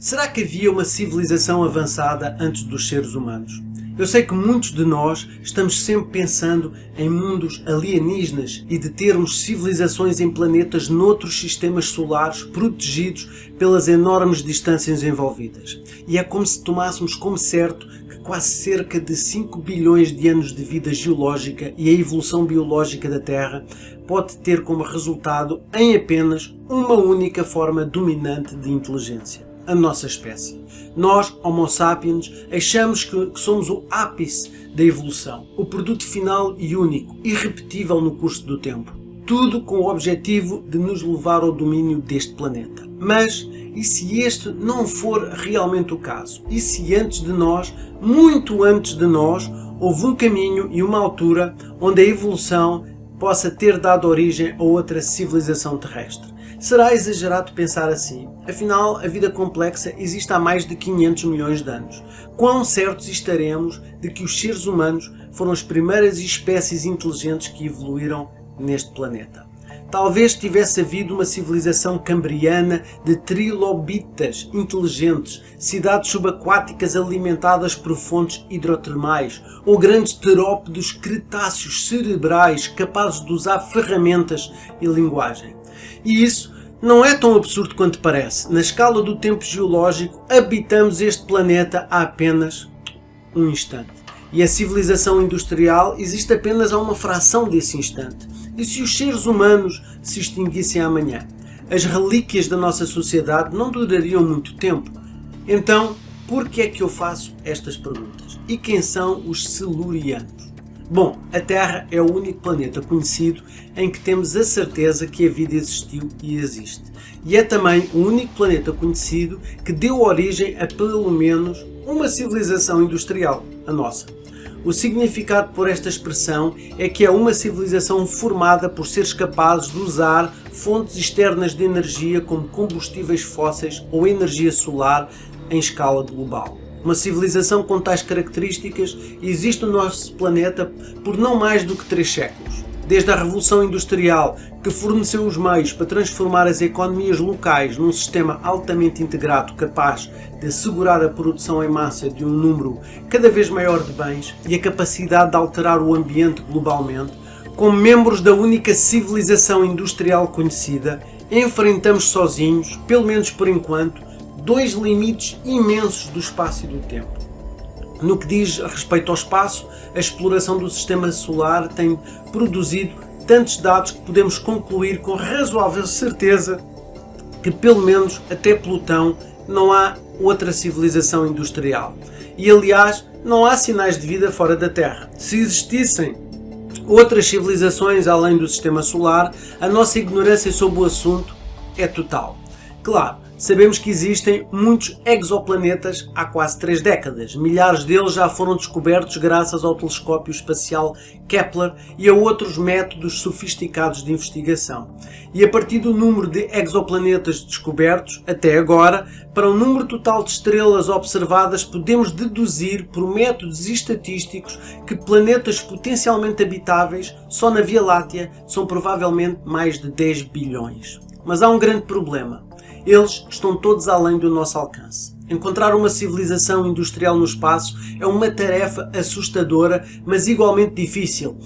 Será que havia uma civilização avançada antes dos seres humanos? Eu sei que muitos de nós estamos sempre pensando em mundos alienígenas e de termos civilizações em planetas noutros sistemas solares protegidos pelas enormes distâncias envolvidas. E é como se tomássemos como certo que quase cerca de 5 bilhões de anos de vida geológica e a evolução biológica da Terra pode ter como resultado em apenas uma única forma dominante de inteligência. A nossa espécie. Nós, Homo sapiens, achamos que somos o ápice da evolução, o produto final e único, irrepetível no curso do tempo. Tudo com o objetivo de nos levar ao domínio deste planeta. Mas, e se este não for realmente o caso? E se antes de nós, muito antes de nós, houve um caminho e uma altura onde a evolução possa ter dado origem a outra civilização terrestre? Será exagerado pensar assim? Afinal, a vida complexa existe há mais de 500 milhões de anos. Quão certos estaremos de que os seres humanos foram as primeiras espécies inteligentes que evoluíram neste planeta? Talvez tivesse havido uma civilização cambriana de trilobitas inteligentes, cidades subaquáticas alimentadas por fontes hidrotermais, ou grandes terópodes cretáceos cerebrais capazes de usar ferramentas e linguagem. E isso não é tão absurdo quanto parece. Na escala do tempo geológico, habitamos este planeta há apenas um instante. E a civilização industrial existe apenas a uma fração desse instante. E se os seres humanos se extinguissem amanhã? As relíquias da nossa sociedade não durariam muito tempo. Então, por que é que eu faço estas perguntas? E quem são os Silurianos? Bom, a Terra é o único planeta conhecido em que temos a certeza que a vida existiu e existe. E é também o único planeta conhecido que deu origem a pelo menos uma civilização industrial, a nossa. O significado por esta expressão é que é uma civilização formada por seres capazes de usar fontes externas de energia como combustíveis fósseis ou energia solar em escala global. Uma civilização com tais características existe no nosso planeta por não mais do que 3 séculos. Desde a Revolução Industrial, que forneceu os meios para transformar as economias locais num sistema altamente integrado capaz de assegurar a produção em massa de um número cada vez maior de bens e a capacidade de alterar o ambiente globalmente, como membros da única civilização industrial conhecida, enfrentamos sozinhos, pelo menos por enquanto, 2 limites imensos do espaço e do tempo. No que diz respeito ao espaço, a exploração do sistema solar tem produzido tantos dados que podemos concluir com razoável certeza que, pelo menos até Plutão, não há outra civilização industrial. E, aliás, não há sinais de vida fora da Terra. Se existissem outras civilizações além do sistema solar, a nossa ignorância sobre o assunto é total. Claro, sabemos que existem muitos exoplanetas há quase 3 décadas. Milhares deles já foram descobertos graças ao telescópio espacial Kepler e a outros métodos sofisticados de investigação. E a partir do número de exoplanetas descobertos, até agora, para o número total de estrelas observadas, podemos deduzir por métodos estatísticos que planetas potencialmente habitáveis só na Via Láctea são provavelmente mais de 10 bilhões. Mas há um grande problema. Eles estão todos além do nosso alcance. Encontrar uma civilização industrial no espaço é uma tarefa assustadora, mas igualmente difícil.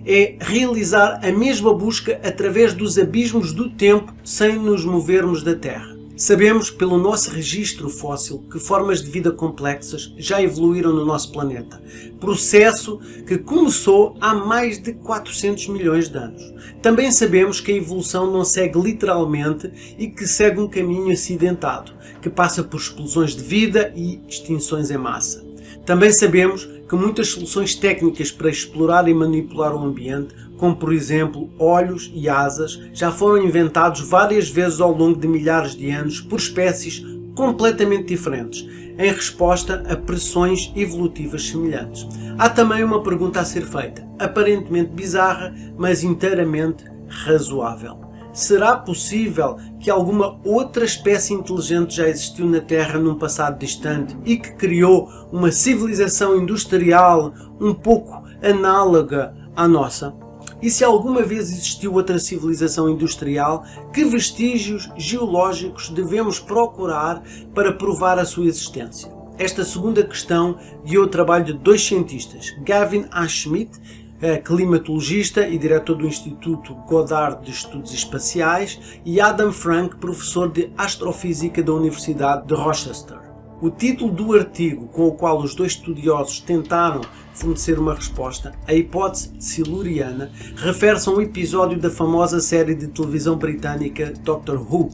É realizar a mesma busca através dos abismos do tempo sem nos movermos da Terra. Sabemos, pelo nosso registro fóssil, que formas de vida complexas já evoluíram no nosso planeta. Processo que começou há mais de 400 milhões de anos. Também sabemos que a evolução não segue literalmente e que segue um caminho acidentado, que passa por explosões de vida e extinções em massa. Também sabemos que muitas soluções técnicas para explorar e manipular o ambiente, como por exemplo olhos e asas, já foram inventados várias vezes ao longo de milhares de anos por espécies completamente diferentes, em resposta a pressões evolutivas semelhantes. Há também uma pergunta a ser feita, aparentemente bizarra, mas inteiramente razoável. Será possível que alguma outra espécie inteligente já existiu na Terra num passado distante e que criou uma civilização industrial um pouco análoga à nossa? E se alguma vez existiu outra civilização industrial, que vestígios geológicos devemos procurar para provar a sua existência? Esta segunda questão guiou o trabalho de dois cientistas, Gavin A. Schmidt, climatologista e diretor do Instituto Goddard de Estudos Espaciais, e Adam Frank, professor de Astrofísica da Universidade de Rochester. O título do artigo com o qual os dois estudiosos tentaram fornecer uma resposta, a hipótese siluriana, refere-se a um episódio da famosa série de televisão britânica Doctor Who.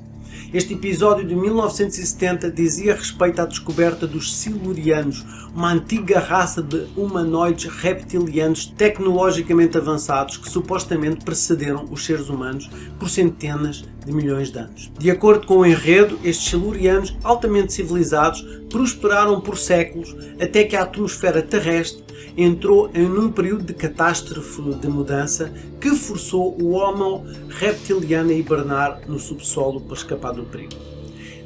Este episódio de 1970 dizia respeito à descoberta dos silurianos, uma antiga raça de humanoides reptilianos tecnologicamente avançados que supostamente precederam os seres humanos por centenas de milhões de anos. De acordo com o enredo, estes silurianos altamente civilizados prosperaram por séculos até que a atmosfera terrestre entrou em um período de catástrofe de mudança que forçou o Homo reptiliano a hibernar no subsolo para escapar do perigo.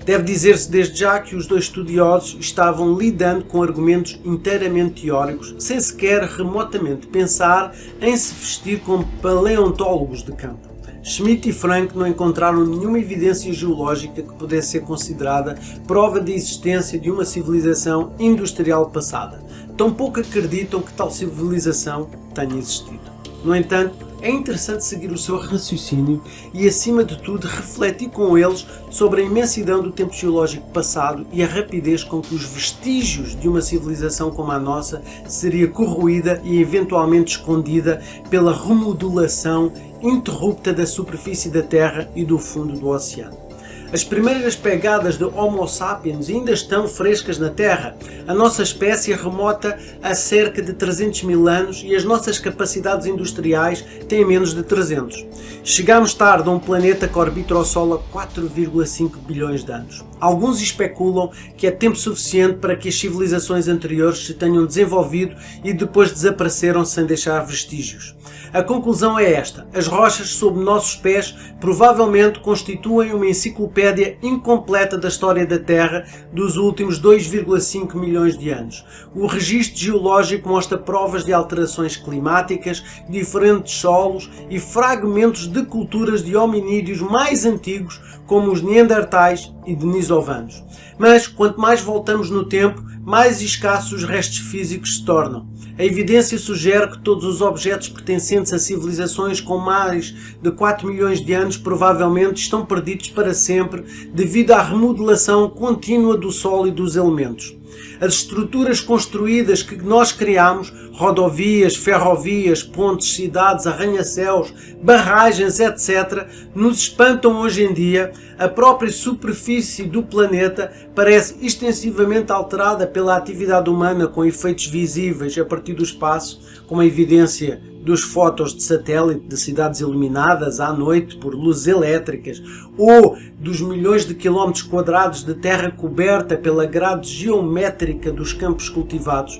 Deve dizer-se desde já que os dois estudiosos estavam lidando com argumentos inteiramente teóricos, sem sequer remotamente pensar em se vestir como paleontólogos de campo. Schmidt e Frank não encontraram nenhuma evidência geológica que pudesse ser considerada prova da existência de uma civilização industrial passada. Tampouco acreditam que tal civilização tenha existido. No entanto, é interessante seguir o seu raciocínio e, acima de tudo, refletir com eles sobre a imensidão do tempo geológico passado e a rapidez com que os vestígios de uma civilização como a nossa seria corroída e eventualmente escondida pela remodulação interrupta da superfície da Terra e do fundo do oceano. As primeiras pegadas de Homo sapiens ainda estão frescas na Terra. A nossa espécie é remota há cerca de 300 mil anos e as nossas capacidades industriais têm menos de 300. Chegamos tarde a um planeta que orbita o Sol há 4,5 bilhões de anos. Alguns especulam que é tempo suficiente para que as civilizações anteriores se tenham desenvolvido e depois desapareceram sem deixar vestígios. A conclusão é esta: as rochas sob nossos pés provavelmente constituem uma enciclopédia incompleta da história da Terra dos últimos 2,5 milhões de anos. O registro geológico mostra provas de alterações climáticas, diferentes solos e fragmentos de culturas de hominídeos mais antigos, como os neandertais e denisovanos. Mas, quanto mais voltamos no tempo, mais escassos os restos físicos se tornam. A evidência sugere que todos os objetos pertencentes a civilizações com mais de 4 milhões de anos provavelmente estão perdidos para sempre devido à remodelação contínua do solo e dos elementos. As estruturas construídas que nós criamos, rodovias, ferrovias, pontes, cidades, arranha-céus, barragens, etc., nos espantam hoje em dia. A própria superfície do planeta parece extensivamente alterada pela atividade humana, com efeitos visíveis a partir do espaço, como a evidência dos fotos de satélite de cidades iluminadas à noite por luzes elétricas, ou dos milhões de quilómetros quadrados de terra coberta pela grade geométrica dos campos cultivados.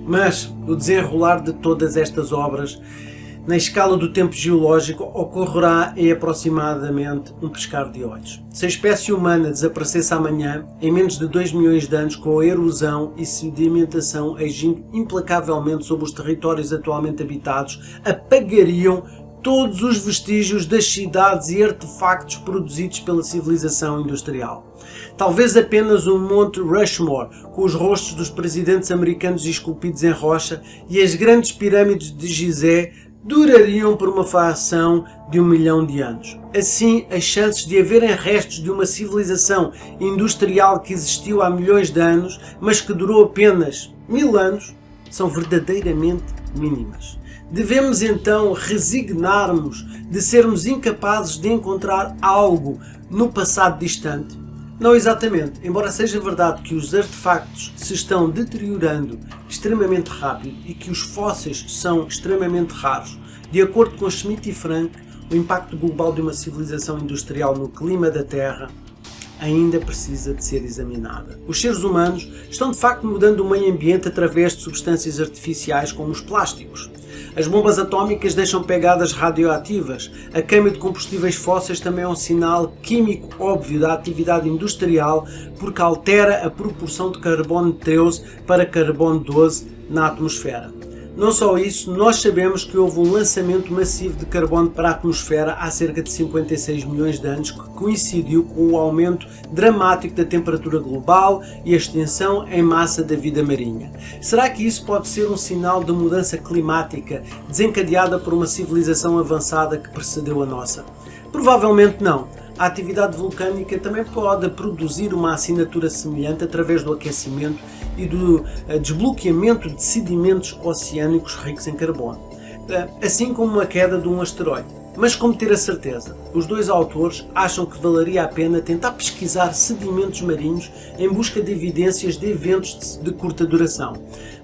Mas o desenrolar de todas estas obras, na escala do tempo geológico, ocorrerá em aproximadamente um piscar de olhos. Se a espécie humana desaparecesse amanhã, em menos de 2 milhões de anos, com a erosão e sedimentação agindo implacavelmente sobre os territórios atualmente habitados, apagariam todos os vestígios das cidades e artefactos produzidos pela civilização industrial. Talvez apenas o Monte Rushmore, com os rostos dos presidentes americanos esculpidos em rocha, e as grandes pirâmides de Gizé durariam por uma fração de 1 milhão de anos. Assim, as chances de haverem restos de uma civilização industrial que existiu há milhões de anos, mas que durou apenas 1000 anos, são verdadeiramente mínimas. Devemos então resignar-nos de sermos incapazes de encontrar algo no passado distante? Não exatamente, embora seja verdade que os artefactos se estão deteriorando extremamente rápido e que os fósseis são extremamente raros. De acordo com Schmidt e Frank, o impacto global de uma civilização industrial no clima da Terra ainda precisa de ser examinada. Os seres humanos estão de facto mudando o meio ambiente através de substâncias artificiais como os plásticos. As bombas atómicas deixam pegadas radioativas. A queima de combustíveis fósseis também é um sinal químico óbvio da atividade industrial, porque altera a proporção de carbono 13 para carbono 12 na atmosfera. Não só isso, nós sabemos que houve um lançamento massivo de carbono para a atmosfera há cerca de 56 milhões de anos, que coincidiu com o aumento dramático da temperatura global e a extensão em massa da vida marinha. Será que isso pode ser um sinal de mudança climática desencadeada por uma civilização avançada que precedeu a nossa? Provavelmente não. A atividade vulcânica também pode produzir uma assinatura semelhante através do aquecimento e do desbloqueamento de sedimentos oceânicos ricos em carbono, assim como a queda de um asteroide. Mas como ter a certeza? Os dois autores acham que valeria a pena tentar pesquisar sedimentos marinhos em busca de evidências de eventos de curta duração,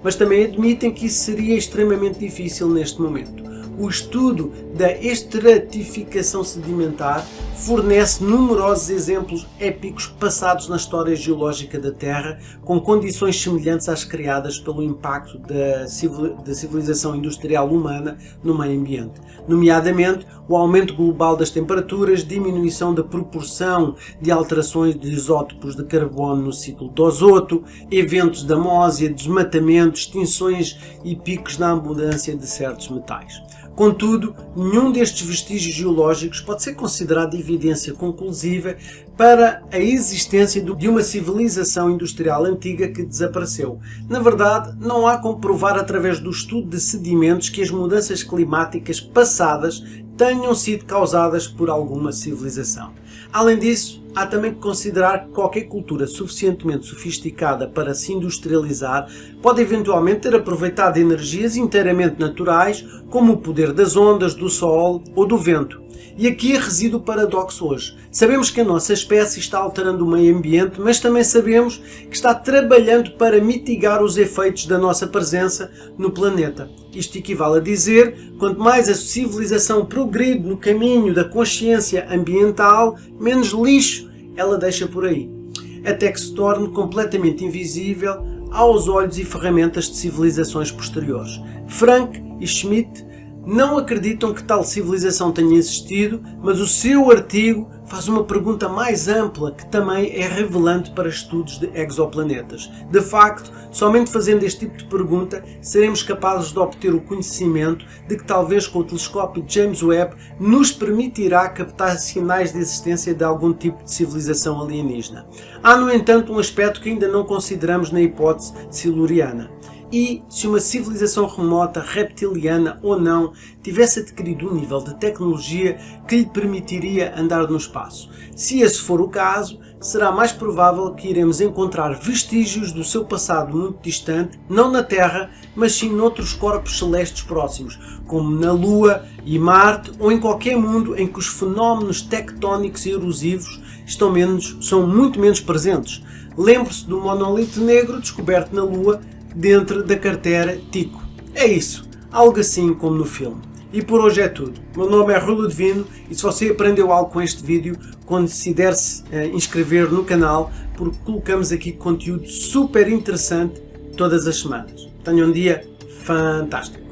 mas também admitem que isso seria extremamente difícil neste momento. O estudo da estratificação sedimentar fornece numerosos exemplos épicos passados na história geológica da Terra, com condições semelhantes às criadas pelo impacto da civilização industrial humana no meio ambiente, nomeadamente o aumento global das temperaturas, diminuição da proporção de alterações de isótopos de carbono no ciclo do azoto, eventos da mósia, desmatamento, extinções e picos na abundância de certos metais. Contudo, nenhum destes vestígios geológicos pode ser considerado evidência conclusiva para a existência de uma civilização industrial antiga que desapareceu. Na verdade, não há como provar através do estudo de sedimentos que as mudanças climáticas passadas tenham sido causadas por alguma civilização. Além disso, há também que considerar que qualquer cultura suficientemente sofisticada para se industrializar pode eventualmente ter aproveitado energias inteiramente naturais, como o poder das ondas, do sol ou do vento. E aqui reside o paradoxo hoje. Sabemos que a nossa espécie está alterando o meio ambiente, mas também sabemos que está trabalhando para mitigar os efeitos da nossa presença no planeta. Isto equivale a dizer, quanto mais a civilização progride no caminho da consciência ambiental, menos lixo ela deixa por aí, até que se torne completamente invisível aos olhos e ferramentas de civilizações posteriores. Frank e Schmidt não acreditam que tal civilização tenha existido, mas o seu artigo faz uma pergunta mais ampla que também é revelante para estudos de exoplanetas. De facto, somente fazendo este tipo de pergunta seremos capazes de obter o conhecimento de que talvez com o telescópio James Webb nos permitirá captar sinais de existência de algum tipo de civilização alienígena. Há, no entanto, um aspecto que ainda não consideramos na hipótese siluriana. E se uma civilização remota, reptiliana ou não, tivesse adquirido um nível de tecnologia que lhe permitiria andar no espaço. Se esse for o caso, será mais provável que iremos encontrar vestígios do seu passado muito distante, não na Terra, mas sim noutros corpos celestes próximos, como na Lua e Marte, ou em qualquer mundo em que os fenómenos tectónicos e erosivos são muito menos presentes. Lembre-se do monolito negro descoberto na Lua, dentro da cratera Tycho. É isso, algo assim como no filme. E por hoje é tudo. Meu nome é Rui Ludovino e se você aprendeu algo com este vídeo, considere-se inscrever no canal, porque colocamos aqui conteúdo super interessante todas as semanas. Tenha um dia fantástico.